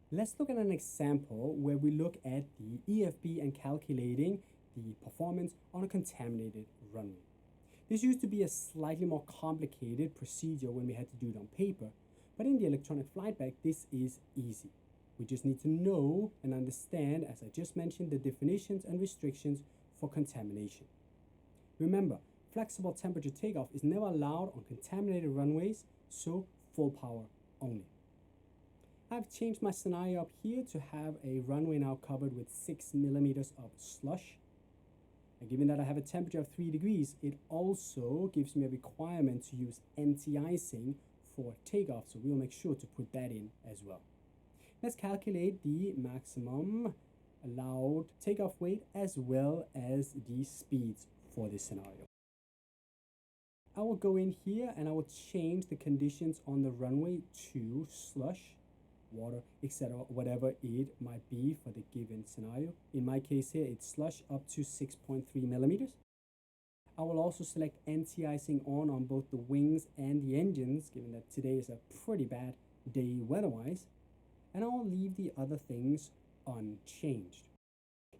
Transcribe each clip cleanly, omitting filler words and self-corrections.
Let's look at an example where we look at the EFB and calculating the performance on a contaminated runway. This used to be a slightly more complicated procedure when we had to do it on paper, but in the electronic flight bag, this is easy. We just need to know and understand, as I just mentioned, the definitions and restrictions for contamination. Remember, flexible temperature takeoff is never allowed on contaminated runways, so full power only. I've changed my scenario up here to have a runway now covered with 6 millimeters of slush. And given that I have a temperature of 3 degrees, it also gives me a requirement to use anti-icing for takeoff, so we'll make sure to put that in as well. Let's calculate the maximum allowed takeoff weight as well as the speeds for this scenario. I will go in here and I will change the conditions on the runway to slush, water, etc., whatever it might be for the given scenario. In my case here, it's slush up to 6.3 millimeters. I will also select anti-icing on both the wings and the engines, given that today is a pretty bad day weather-wise, and I will leave the other things unchanged.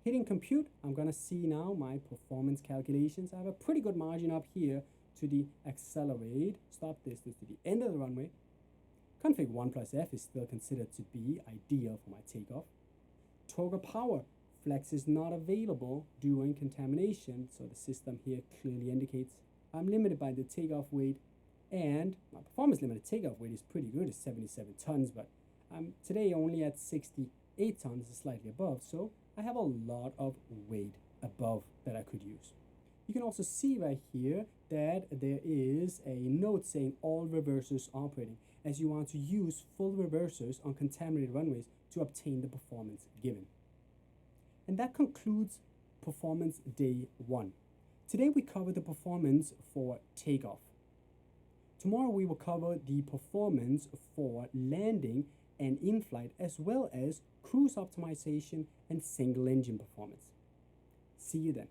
Hitting compute, I'm going to see now my performance calculations. I have a pretty good margin up here to the accelerate stop distance to the end of the runway. Config 1+F is still considered to be ideal for my takeoff. Toggle power flex is not available during contamination, so the system here clearly indicates I'm limited by the takeoff weight, and my performance limited takeoff weight is pretty good, it's 77 tons, but I'm today only at 68 tons, slightly above, so I have a lot of weight above that I could use. You can also see right here that there is a note saying all reversers operating, as you want to use full reversers on contaminated runways to obtain the performance given. And that concludes performance day 1. Today we covered the performance for takeoff. Tomorrow we will cover the performance for landing and in-flight, as well as cruise optimization and single engine performance. See you then.